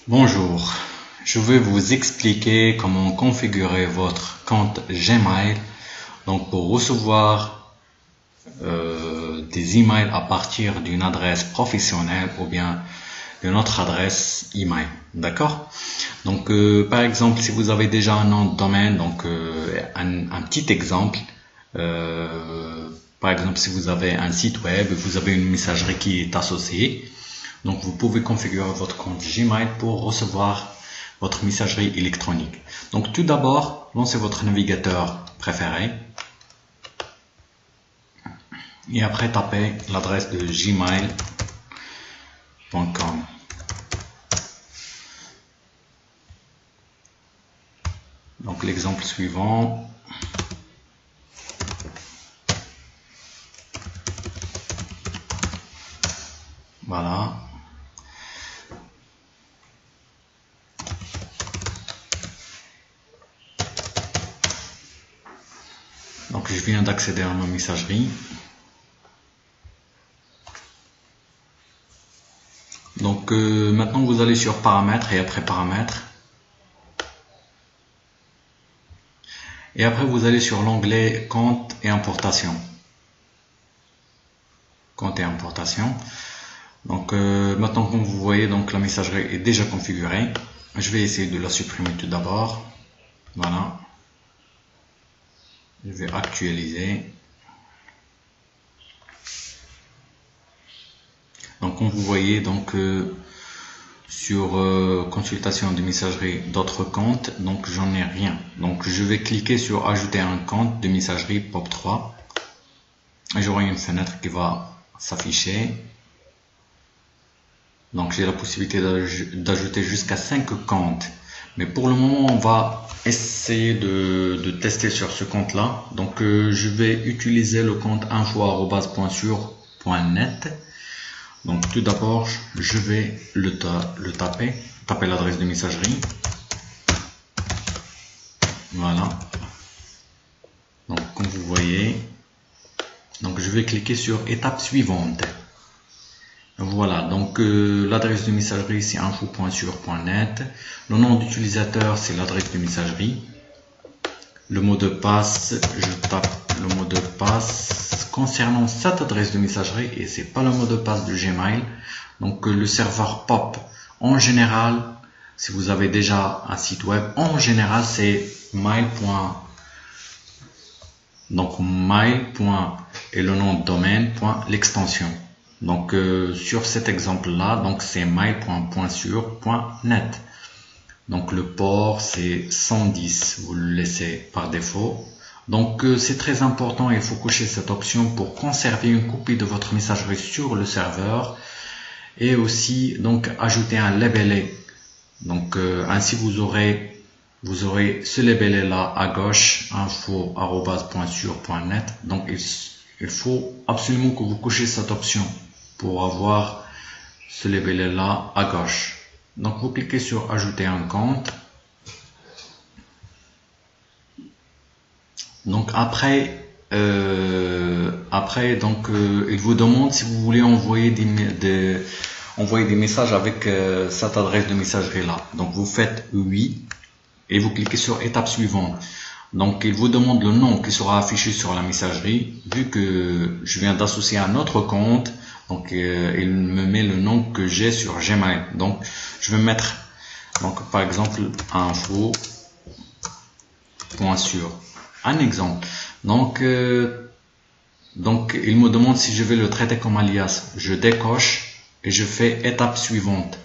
Bonjour, je vais vous expliquer comment configurer votre compte Gmail donc pour recevoir des emails à partir d'une adresse professionnelle ou bien d'une autre adresse email. D'accord? Donc par exemple, si vous avez déjà un nom de domaine, donc un petit exemple, par exemple si vous avez un site web, vous avez une messagerie qui est associée. Donc vous pouvez configurer votre compte Gmail pour recevoir votre messagerie électronique. Donc tout d'abord, lancez votre navigateur préféré et après tapez l'adresse de gmail.com. Donc l'exemple suivant. Voilà. Donc je viens d'accéder à ma messagerie. Donc maintenant vous allez sur paramètres et après paramètres. Et après vous allez sur l'onglet compte et importation. Compte et importation. Donc maintenant comme vous voyez, donc la messagerie est déjà configurée. Je vais essayer de la supprimer tout d'abord. Voilà. Je vais actualiser. Donc comme vous voyez, donc sur consultation de messagerie d'autres comptes, donc j'en ai rien. Donc je vais cliquer sur ajouter un compte de messagerie POP3 et j'aurai une fenêtre qui va s'afficher. Donc j'ai la possibilité d'ajouter jusqu'à 5 comptes. Mais pour le moment, on va essayer de tester sur ce compte-là. Donc je vais utiliser le compte info@.sur.net. Donc tout d'abord, je vais le taper l'adresse de messagerie. Voilà. Donc comme vous voyez, donc je vais cliquer sur étape suivante. Voilà, donc l'adresse de messagerie c'est info.sur.net. Le nom d'utilisateur c'est l'adresse de messagerie. Le mot de passe, je tape le mot de passe concernant cette adresse de messagerie et c'est pas le mot de passe de Gmail. Donc le serveur POP en général, si vous avez déjà un site web, en général c'est mail. Donc mail. Et le nom de domaine l'extension. Donc sur cet exemple là, donc c'est mail.sur.net. Donc le port c'est 110, vous le laissez par défaut. Donc c'est très important, il faut cocher cette option pour conserver une copie de votre messagerie sur le serveur et aussi donc ajouter un labellet. Donc ainsi vous aurez ce labellet là à gauche, info@.sur.net. Donc il faut absolument que vous cochez cette option pour avoir ce labellet là à gauche. Donc vous cliquez sur ajouter un compte. Donc après donc il vous demande si vous voulez envoyer des messages avec cette adresse de messagerie là. Donc vous faites oui et vous cliquez sur étape suivante. Donc il vous demande le nom qui sera affiché sur la messagerie. Vu que je viens d'associer un autre compte, donc il me met le nom que j'ai sur Gmail. Donc je vais mettre donc par exemple info.sur. Un exemple. Donc il me demande si je vais le traiter comme alias. Je décoche et je fais étape suivante.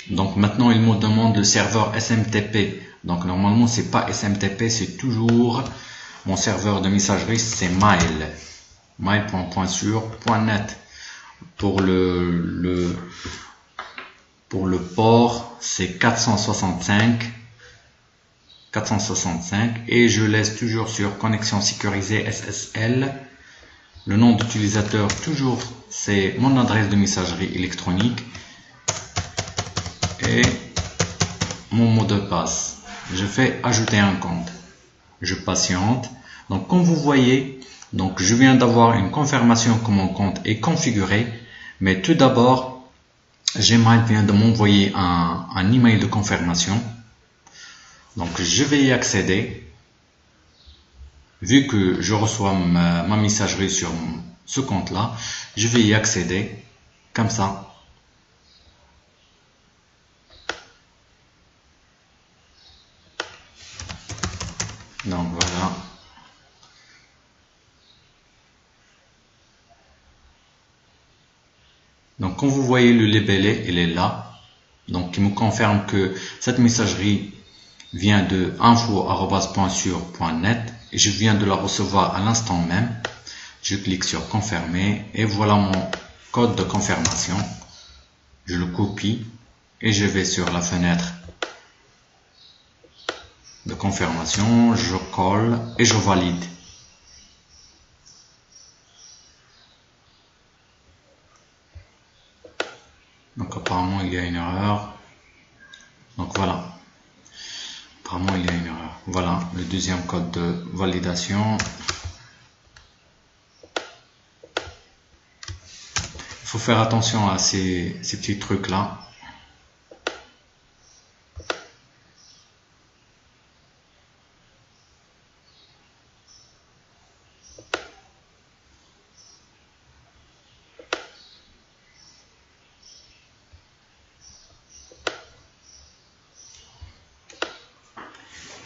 Donc maintenant il me demande le serveur SMTP. Donc normalement c'est pas SMTP, c'est toujours mon serveur de messagerie, c'est mail.sur.net. Pour le port c'est 465 et je laisse toujours sur connexion sécurisée SSL. Le nom d'utilisateur toujours c'est mon adresse de messagerie électronique et mon mot de passe. Je fais ajouter un compte. Je patiente. Donc comme vous voyez, donc je viens d'avoir une confirmation que mon compte est configuré, mais tout d'abord Gmail vient de m'envoyer un email de confirmation. Donc je vais y accéder. Vu que je reçois ma messagerie sur ce compte-là, je vais y accéder comme ça. Donc voilà. Donc comme vous voyez, le libellé, il est là. Donc il me confirme que cette messagerie vient de info@pointsur.net et je viens de la recevoir à l'instant même. Je clique sur confirmer et voilà mon code de confirmation. Je le copie et je vais sur la fenêtre de confirmation, je colle et je valide. Donc apparemment il y a une erreur. Donc voilà. Apparemment il y a une erreur. Voilà le deuxième code de validation. Il faut faire attention à ces petits trucs là.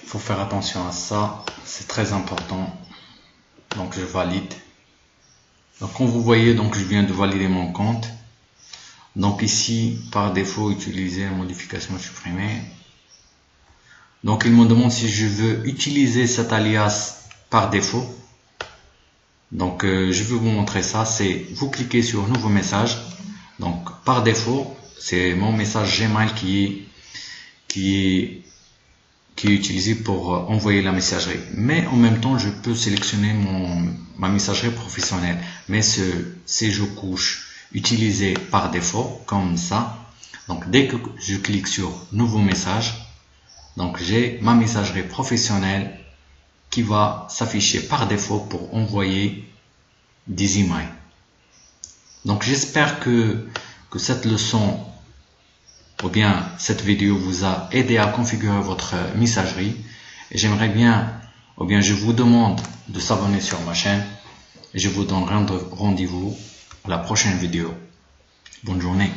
Il faut faire attention à ça, c'est très important. Donc je valide. Donc comme vous voyez, donc je viens de valider mon compte. Donc ici, par défaut, utiliser la modification supprimée. Donc il me demande si je veux utiliser cet alias par défaut. Donc je vais vous montrer ça. C'est vous cliquez sur nouveau message. Donc par défaut, c'est mon message Gmail qui est utilisé pour envoyer la messagerie. Mais en même temps, je peux sélectionner ma messagerie professionnelle. Mais si je couche utiliser par défaut, comme ça, donc dès que je clique sur nouveau message, donc j'ai ma messagerie professionnelle qui va s'afficher par défaut pour envoyer des emails. Donc j'espère que cette leçon ou bien cette vidéo vous a aidé à configurer votre messagerie. Et j'aimerais bien, ou bien je vous demande de s'abonner sur ma chaîne. Et je vous donne rendez-vous à la prochaine vidéo. Bonne journée.